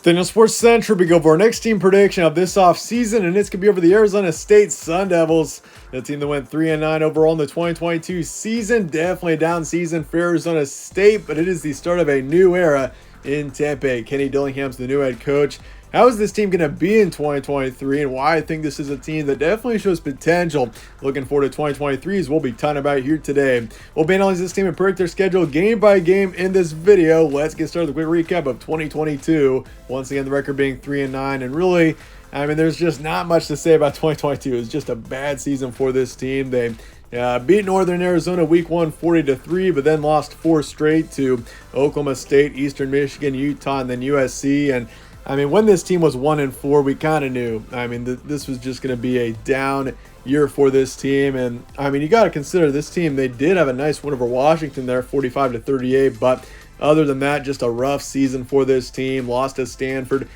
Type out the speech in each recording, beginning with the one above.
Daniel Sports Central, we go for our next team prediction of this offseason, and it's going to be over the Arizona State Sun Devils, the team that went 3-9 overall in the 2022 season. Definitely a down season for Arizona State, but it is the start of a new era in Tempe. Kenny Dillingham's the new head coach. How is this team going to be in 2023, and why I think this is a team that definitely shows potential. Looking forward to 2023 as we'll be talking about here today. We'll be analyzing this team and predict their schedule game by game in this video. Let's get started with a quick recap of 2022. Once again, the record being 3-9, and really, I mean, there's just not much to say about 2022. It's just a bad season for this team. They beat Northern Arizona week 1 40-3, but then lost 4 straight to Oklahoma State, Eastern Michigan, Utah, and then USC. And I mean, when this team was 1-4, we kind of knew. I mean, this was just going to be a down year for this team. And I mean, you got to consider this team. They did have a nice win over Washington there, 45-38. But other than that, just a rough season for this team. Lost to Stanford,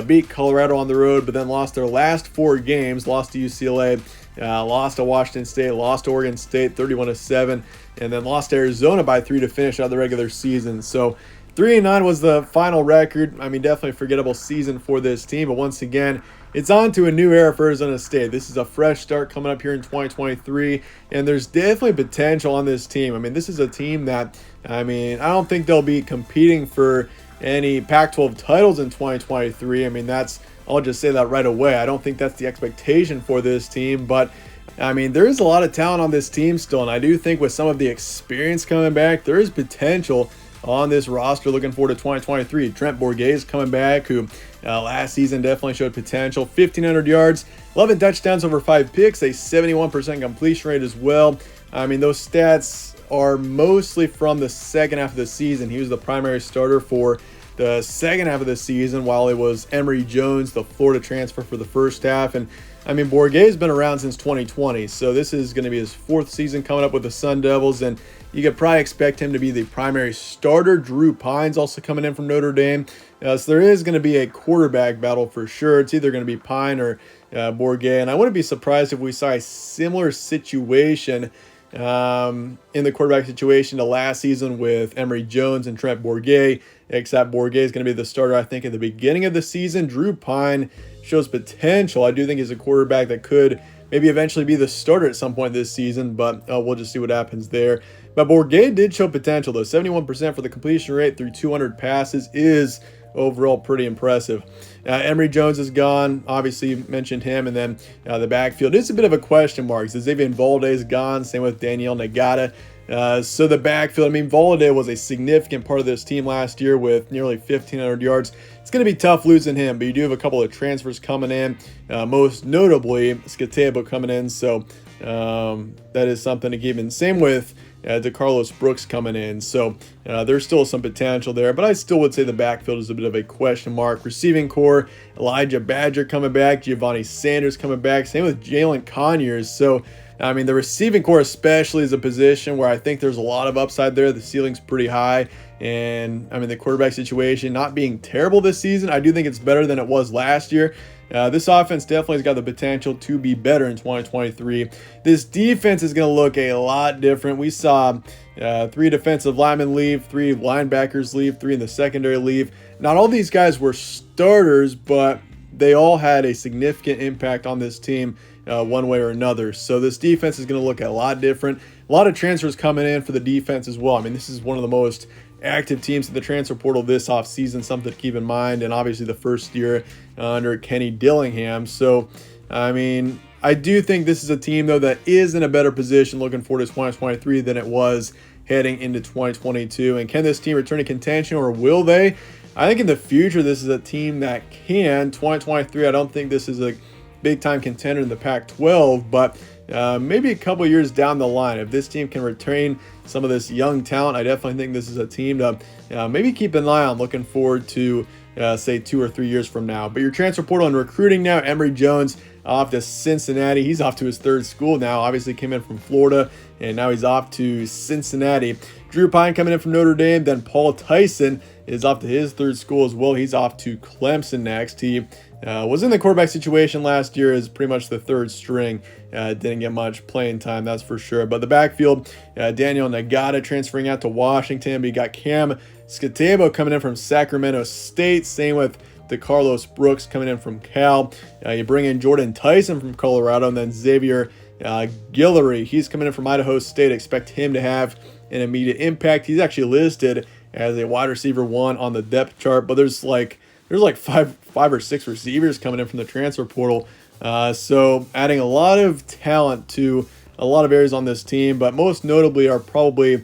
beat Colorado on the road, but then lost their last 4 games. Lost to UCLA, lost to Washington State, lost to Oregon State 31-7, and then lost to Arizona by 3 to finish out the regular season. So 3-9 was the final record. I mean, definitely a forgettable season for this team. But once again, it's on to a new era for Arizona State. This is a fresh start coming up here in 2023, and there's definitely potential on this team. I mean, this is a team that, I mean, I don't think they'll be competing for any Pac-12 titles in 2023. I mean, I'll just say that right away. I don't think that's the expectation for this team, but I mean, there is a lot of talent on this team still, and I do think with some of the experience coming back, there is potential on this roster. Looking forward to 2023. Trent Bourguet coming back, who last season definitely showed potential. 1,500 yards, 11 touchdowns over 5 picks, a 71% completion rate as well. I mean, those stats are mostly from the second half of the season. He was the primary starter for the second half of the season, while it was Emory Jones, the Florida transfer, for the first half. And I mean, Bourguet's been around since 2020, so this is going to be his 4th season coming up with the Sun Devils, and you could probably expect him to be the primary starter. Drew Pyne's also coming in from Notre Dame, so there is going to be a quarterback battle for sure. It's either going to be Pyne or Bourguet, and I wouldn't be surprised if we saw a similar situation in the quarterback situation to last season with Emory Jones and Trent Bourguet, except Bourguet is going to be the starter, I think, at the beginning of the season. Drew Pyne shows potential. I do think he's a quarterback that could maybe eventually be the starter at some point this season, but we'll just see what happens there. But Bourguet did show potential, though. 71% for the completion rate through 200 passes is overall pretty impressive. Emory Jones is gone. Obviously, you mentioned him. And then the backfield is a bit of a question mark. Xavier Valdez gone. Same with Daniel Nagata. So the backfield, I mean, Valdez was a significant part of this team last year with nearly 1,500 yards. It's going to be tough losing him, but you do have a couple of transfers coming in, most notably Skatebo coming in. So that is something to keep in. Same with DeCarlos Brooks coming in. So there's still some potential there, but I still would say the backfield is a bit of a question mark. Receiving core, Elijah Badger coming back, Giovanni Sanders coming back. Same with Jalen Conyers. So I mean, the receiving core especially is a position where I think there's a lot of upside there. The ceiling's pretty high. And I mean, the quarterback situation not being terrible this season, I do think it's better than it was last year. This offense definitely has got the potential to be better in 2023. This defense is going to look a lot different. We saw 3 defensive linemen leave, 3 linebackers leave, 3 in the secondary leave. Not all these guys were starters, but they all had a significant impact on this team one way or another. So this defense is going to look a lot different. A lot of transfers coming in for the defense as well. I mean, this is one of the most active teams in the transfer portal this offseason, something to keep in mind, and obviously the first year under Kenny Dillingham. So, I mean, I do think this is a team, though, that is in a better position looking forward to 2023 than it was heading into 2022. And can this team return to contention, or will they? I think in the future, this is a team that can. 2023, I don't think this is a big-time contender in the Pac-12, but maybe a couple years down the line, if this team can retain some of this young talent, I definitely think this is a team to maybe keep an eye on, looking forward to, say, 2 or 3 years from now. But your transfer portal and recruiting now, Emory Jones off to Cincinnati. He's off to his 3rd school now. Obviously came in from Florida, and now he's off to Cincinnati. Drew Pyne coming in from Notre Dame. Then Paul Tyson is off to his 3rd school as well. He's off to Clemson next. He was in the quarterback situation last year as pretty much the 3rd string. Didn't get much playing time, that's for sure. But the backfield, Daniel Nagata transferring out to Washington. But you got Cam Skatebo coming in from Sacramento State. Same with DeCarlos Brooks coming in from Cal. You bring in Jordan Tyson from Colorado, and then Xavier Guillory. He's coming in from Idaho State. Expect him to have an immediate impact. He's actually listed as a wide receiver 1 on the depth chart, but there's like five or six receivers coming in from the transfer portal. So adding a lot of talent to a lot of areas on this team, but most notably are probably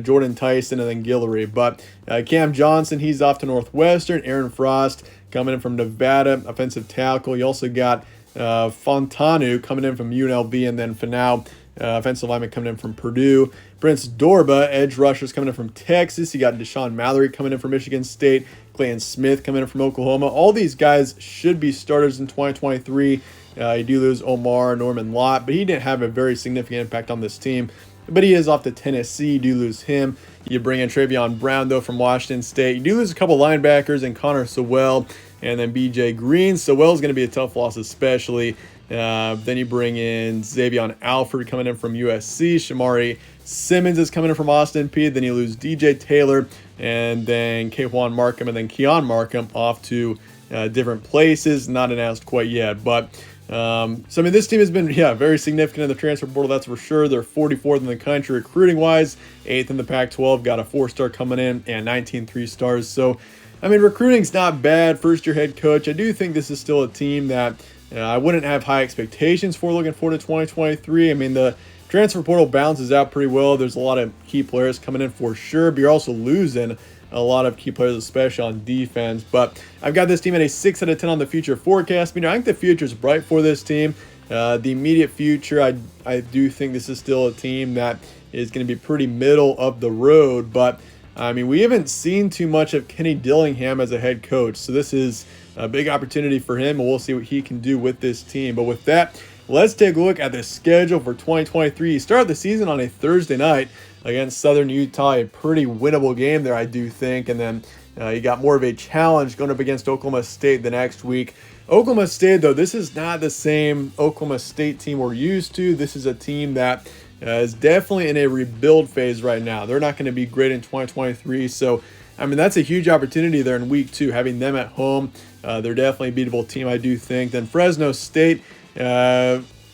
Jordan Tyson and then Guillory. But Cam Johnson, he's off to Northwestern. Aaron Frost coming in from Nevada, offensive tackle. You also got Fontanu coming in from UNLV, and then Finau, offensive lineman coming in from Purdue. Prince Dorba, edge rushers coming in from Texas. You got Deshaun Mallory coming in from Michigan State. Clayton Smith coming in from Oklahoma. All these guys should be starters in 2023. You do lose Omar Norman Lott, but he didn't have a very significant impact on this team. But he is off to Tennessee. You do lose him. You bring in Travion Brown, though, from Washington State. You do lose a couple linebackers and Connor Sewell and then BJ Green. Sewell's going to be a tough loss, especially. Then you bring in Xavier Alford coming in from USC. Shamari Simmons is coming in from Austin Peay. Then you lose DJ Taylor and then K'Wan Markham and then Keon Markham off to different places. Not announced quite yet, but so, I mean, this team has been, very significant in the transfer portal, that's for sure. They're 44th in the country recruiting-wise, 8th in the Pac-12, got a 4-star coming in, and 19 3-stars. So, I mean, recruiting's not bad. First-year head coach. I do think this is still a team that I wouldn't have high expectations for looking forward to 2023. I mean, the transfer portal balances out pretty well. There's a lot of key players coming in for sure, but you're also losing a lot of key players, especially on defense. But I've got this team at a 6 out of 10 on the future forecast. I think the future is bright for this team. The immediate future, I do think this is still a team that is going to be pretty middle of the road. But, I mean, we haven't seen too much of Kenny Dillingham as a head coach. So this is a big opportunity for him, and we'll see what he can do with this team. But with that, let's take a look at the schedule for 2023. You start the season on a Thursday night against Southern Utah, a pretty winnable game there, I do think. And then you got more of a challenge going up against Oklahoma State the next week. Oklahoma State, though, this is not the same Oklahoma State team we're used to. This is a team that is definitely in a rebuild phase right now. They're not going to be great in 2023. So, I mean, that's a huge opportunity there in week 2, having them at home. They're definitely a beatable team, I do think. Then Fresno State,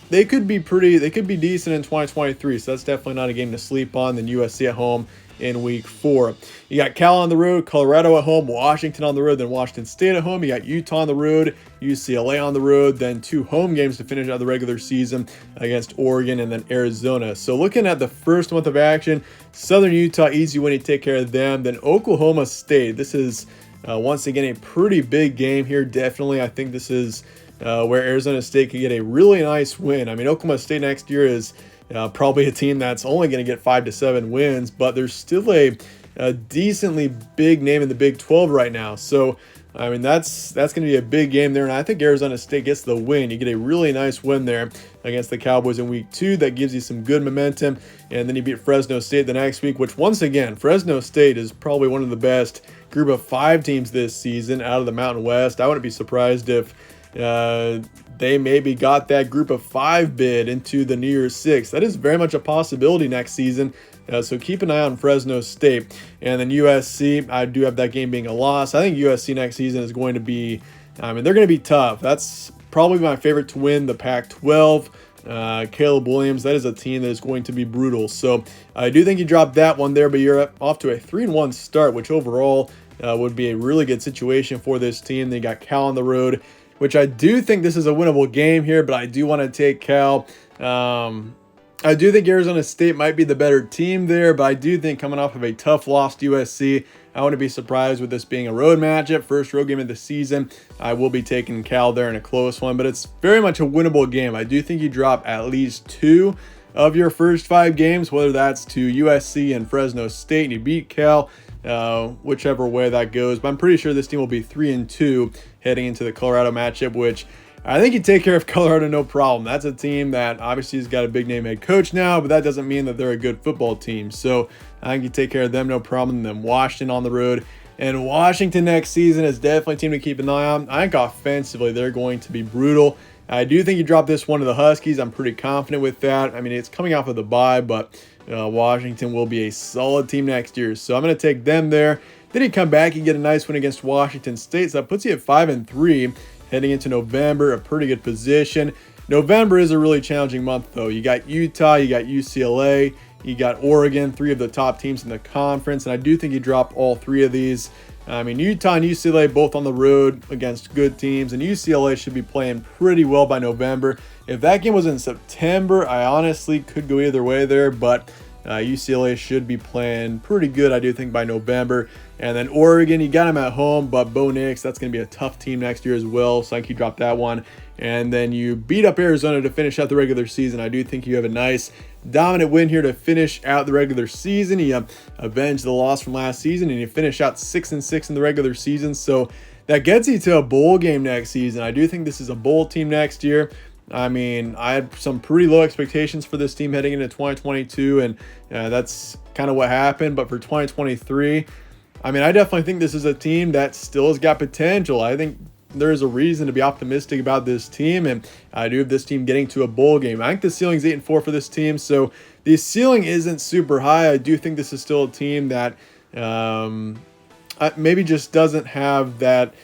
they could be decent in 2023, so that's definitely not a game to sleep on. Then USC at home in week 4. You got Cal on the road, Colorado at home, Washington on the road, then Washington State at home. You got Utah on the road, UCLA on the road, then 2 home games to finish out the regular season against Oregon and then Arizona. So looking at the first month of action, Southern Utah, easy win, you take care of them. Then Oklahoma State, this is once again a pretty big game here. Definitely, I think this is where Arizona State could get a really nice win. I mean, Oklahoma State next year is probably a team that's only going to get 5 to 7 wins, but there's still a decently big name in the Big 12 right now. So, I mean, that's going to be a big game there, and I think Arizona State gets the win. You get a really nice win there against the Cowboys in week 2. That gives you some good momentum, and then you beat Fresno State the next week, which once again, Fresno State is probably one of the best group of 5 teams this season out of the Mountain West. I wouldn't be surprised if they maybe got that group of 5 bid into the New Year's Six. That is very much a possibility next season. So keep an eye on Fresno State. And then USC, I do have that game being a loss. I think USC next season is going to be, they're going to be tough. That's probably my favorite to win the Pac-12. Caleb Williams, that is a team that is going to be brutal. So I do think you dropped that one there, but you're off to a 3-1 start, which overall would be a really good situation for this team. They got Cal on the road, which I do think this is a winnable game here, but I do want to take Cal. I do think Arizona State might be the better team there, but I do think coming off of a tough loss to USC, I wouldn't be surprised with this being a road matchup, first road game of the season. I will be taking Cal there in a close one, but it's very much a winnable game. I do think you drop at least 2 of your first 5 games, whether that's to USC and Fresno State, and you beat Cal, whichever way that goes. But I'm pretty sure this team will be 3-2 heading into the Colorado matchup, which I think you take care of Colorado no problem. That's a team that obviously has got a big name head coach now, but that doesn't mean that they're a good football team. So I think you take care of them no problem. Then Washington on the road. And Washington next season is definitely a team to keep an eye on. I think offensively they're going to be brutal. I do think you drop this one to the Huskies. I'm pretty confident with that. I mean, it's coming off of the bye, but Washington will be a solid team next year. So I'm going to take them there. Then you come back and get a nice win against Washington State. So that puts you at 5-3 heading into November, a pretty good position. November is a really challenging month, though. You got Utah, you got UCLA, you got Oregon, 3 of the top teams in the conference. And I do think you drop all 3 of these. I mean, Utah and UCLA both on the road against good teams, and UCLA should be playing pretty well by November. If that game was in September, I honestly could go either way there, but UCLA should be playing pretty good, I do think, by November. And then Oregon, you got them at home, but Bo Nix, that's going to be a tough team next year as well, so I think you drop that one. And then you beat up Arizona to finish out the regular season. I do think you have a nice dominant win here to finish out the regular season. You avenge the loss from last season, and you finish out 6-6 in the regular season. So that gets you to a bowl game next season. I do think this is a bowl team next year. I mean, I had some pretty low expectations for this team heading into 2022, and that's kind of what happened. But for 2023, I mean, I definitely think this is a team that still has got potential. I think there is a reason to be optimistic about this team, and I do have this team getting to a bowl game. I think the ceiling's 8-4 for this team, so the ceiling isn't super high. I do think this is still a team that maybe just doesn't have that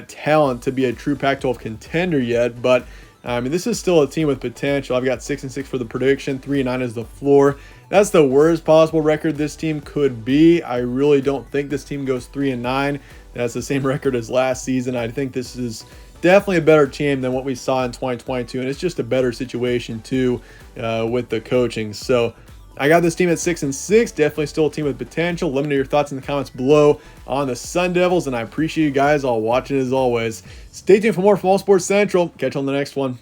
talent to be a true Pac-12 contender yet, but I mean, this is still a team with potential. I've got 6-6 for the prediction, 3-9 is the floor. That's the worst possible record this team could be. I really don't think this team goes 3-9. That's the same record as last season. I think this is definitely a better team than what we saw in 2022, and it's just a better situation too with the coaching. So I got this team at 6-6, definitely still a team with potential. Let me know your thoughts in the comments below on the Sun Devils, and I appreciate you guys all watching as always. Stay tuned for more from All Sports Central. Catch you on the next one.